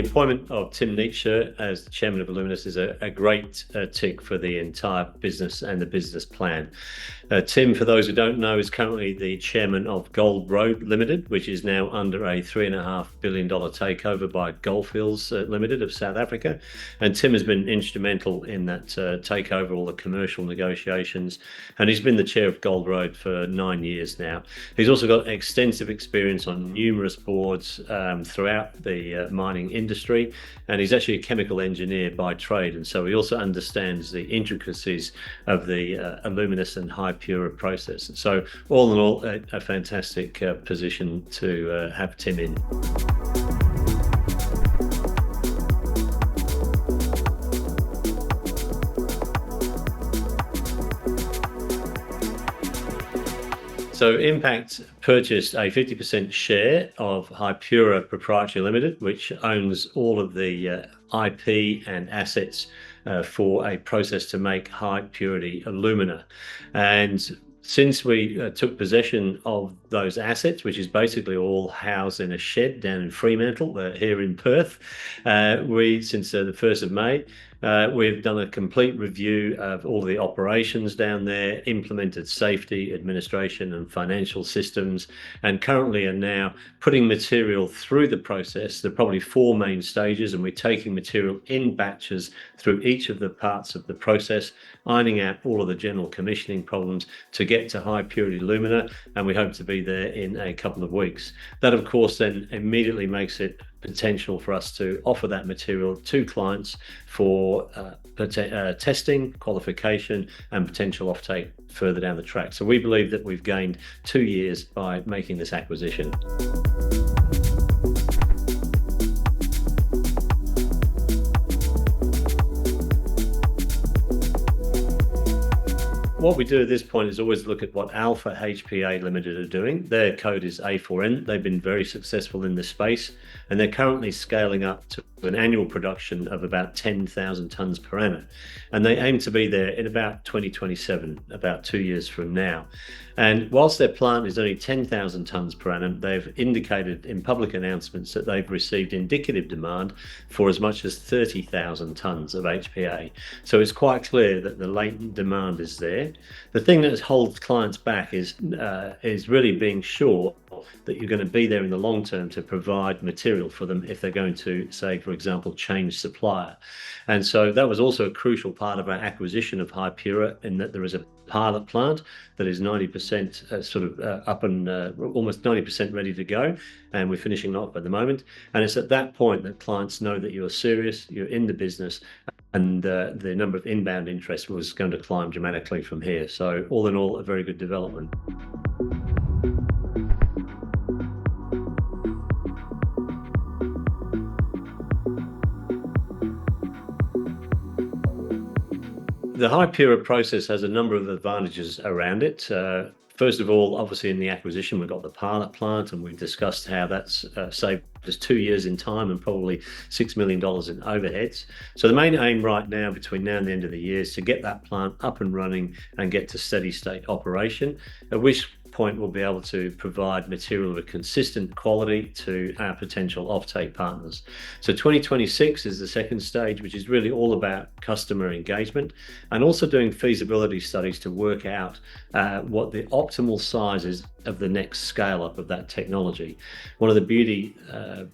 the appointment of Tim Netscher as the chairman of Alluminous is a great tick for the entire business and the business plan. Tim, for those who don't know, is currently the chairman of Gold Road Limited, which is now under a $3.5 billion takeover by Goldfields Limited of South Africa. And Tim has been instrumental in that takeover, all the commercial negotiations. And he's been the chair of Gold Road for 9 years now. He's also got extensive experience on numerous boards throughout the mining industry. And he's actually a chemical engineer by trade. And so he also understands the intricacies of the Alluminous and HiPurA process. So all in all, a fantastic position to have Tim in. So Impact purchased a 50% share of HiPurA Proprietary Limited, which owns all of the IP and assets for a process to make high purity alumina. And since we took possession of those assets, which is basically all housed in a shed down in Fremantle, here in Perth, since the 1st of May, we've done a complete review of all the operations down there, implemented safety, administration and financial systems, and currently are now putting material through the process. There are probably 4 main stages, and we're taking material in batches through each of the parts of the process, ironing out all of the general commissioning problems to get to high purity alumina, and we hope to be there in a couple of weeks. That, of course, then immediately makes it potential for us to offer that material to clients for testing, qualification, and potential offtake further down the track. So we believe that we've gained 2 years by making this acquisition. What we do at this point is always look at what HiPurA HPA Limited are doing. Their code is A4N. They've been very successful in this space, and they're currently scaling up to an annual production of about 10,000 tonnes per annum. And they aim to be there in about 2027, about 2 years from now. And whilst their plant is only 10,000 tonnes per annum, they've indicated in public announcements that they've received indicative demand for as much as 30,000 tonnes of HPA. So it's quite clear that the latent demand is there. The thing that holds clients back is really being sure that you're going to be there in the long term to provide material for them if they're going to, say, for example, change supplier. And so that was also a crucial part of our acquisition of HiPurA, in that there is a pilot plant that is 90% up and almost 90% ready to go, and we're finishing it up at the moment. And it's at that point that clients know that you're serious, you're in the business, and the number of inbound interest was going to climb dramatically from here. So all in all, a very good development. The HiPurA process has a number of advantages around it. First of all, obviously in the acquisition, we've got the pilot plant, and we've discussed how that's saved us 2 years in time and probably $6 million in overheads. So the main aim right now, between now and the end of the year, is to get that plant up and running and get to steady state operation, at which point we'll be able to provide material of a consistent quality to our potential offtake partners. So 2026 is the second stage, which is really all about customer engagement and also doing feasibility studies to work out what the optimal size is of the next scale up of that technology. One of the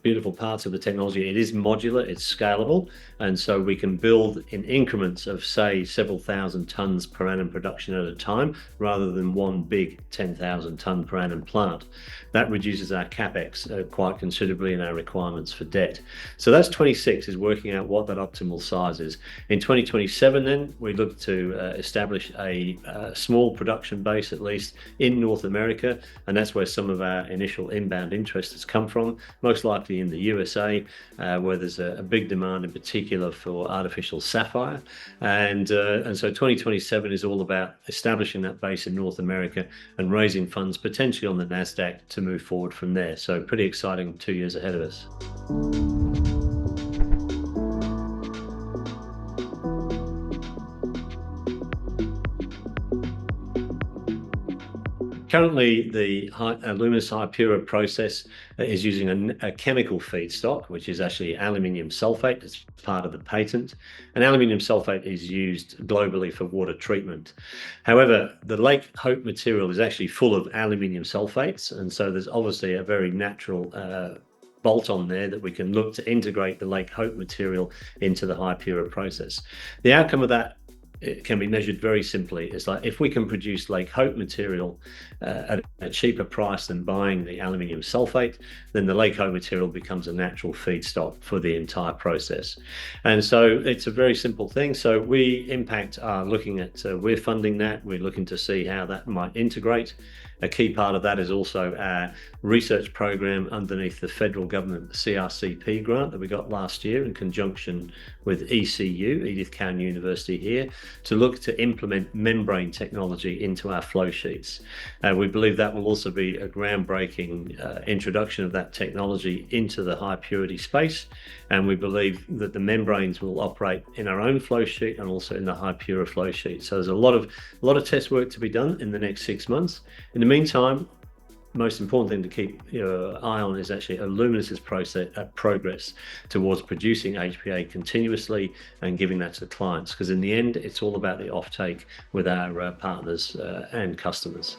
beautiful parts of the technology, it is modular, it's scalable, and so we can build in increments of, say, several thousand tons per annum production at a time, rather than one big 10,000 ton per annum plant. That reduces our capex quite considerably and our requirements for debt. So that's 26, is working out what that optimal size is. In 2027 then, we look to establish a small production base, at least in North America, and that's where some of our initial inbound interest has come from, most likely in the USA, where there's a big demand in particular for artificial sapphire. And so 2027 is all about establishing that base in North America and raising funds potentially on the NASDAQ to move forward from there. So pretty exciting 2 years ahead of us. Currently, the Alluminous HiPurA process is using a chemical feedstock, which is actually aluminium sulfate. It's part of the patent. And aluminium sulfate is used globally for water treatment. However, the Lake Hope material is actually full of aluminium sulfates. And so there's obviously a very natural bolt on there that we can look to integrate the Lake Hope material into the HiPurA process. The outcome of that, it can be measured very simply. It's like if we can produce Lake Hope material at a cheaper price than buying the aluminium sulfate, then the Lake Hope material becomes a natural feedstock for the entire process. And so it's a very simple thing. So we Impact are looking at, we're funding that. We're looking to see how that might integrate. A key part of that is also our research program underneath the federal government CRCP grant that we got last year in conjunction with ECU, Edith Cowan University here, to look to implement membrane technology into our flow sheets. We believe that will also be a groundbreaking introduction of that technology into the high purity space. And we believe that the membranes will operate in our own flow sheet and also in the HiPurA flow sheet. So there's a lot of test work to be done in the next 6 months. In the meantime, most important thing to keep your eye on is actually Alluminous' progress towards producing HPA continuously and giving that to clients, because in the end, it's all about the offtake with our partners and customers.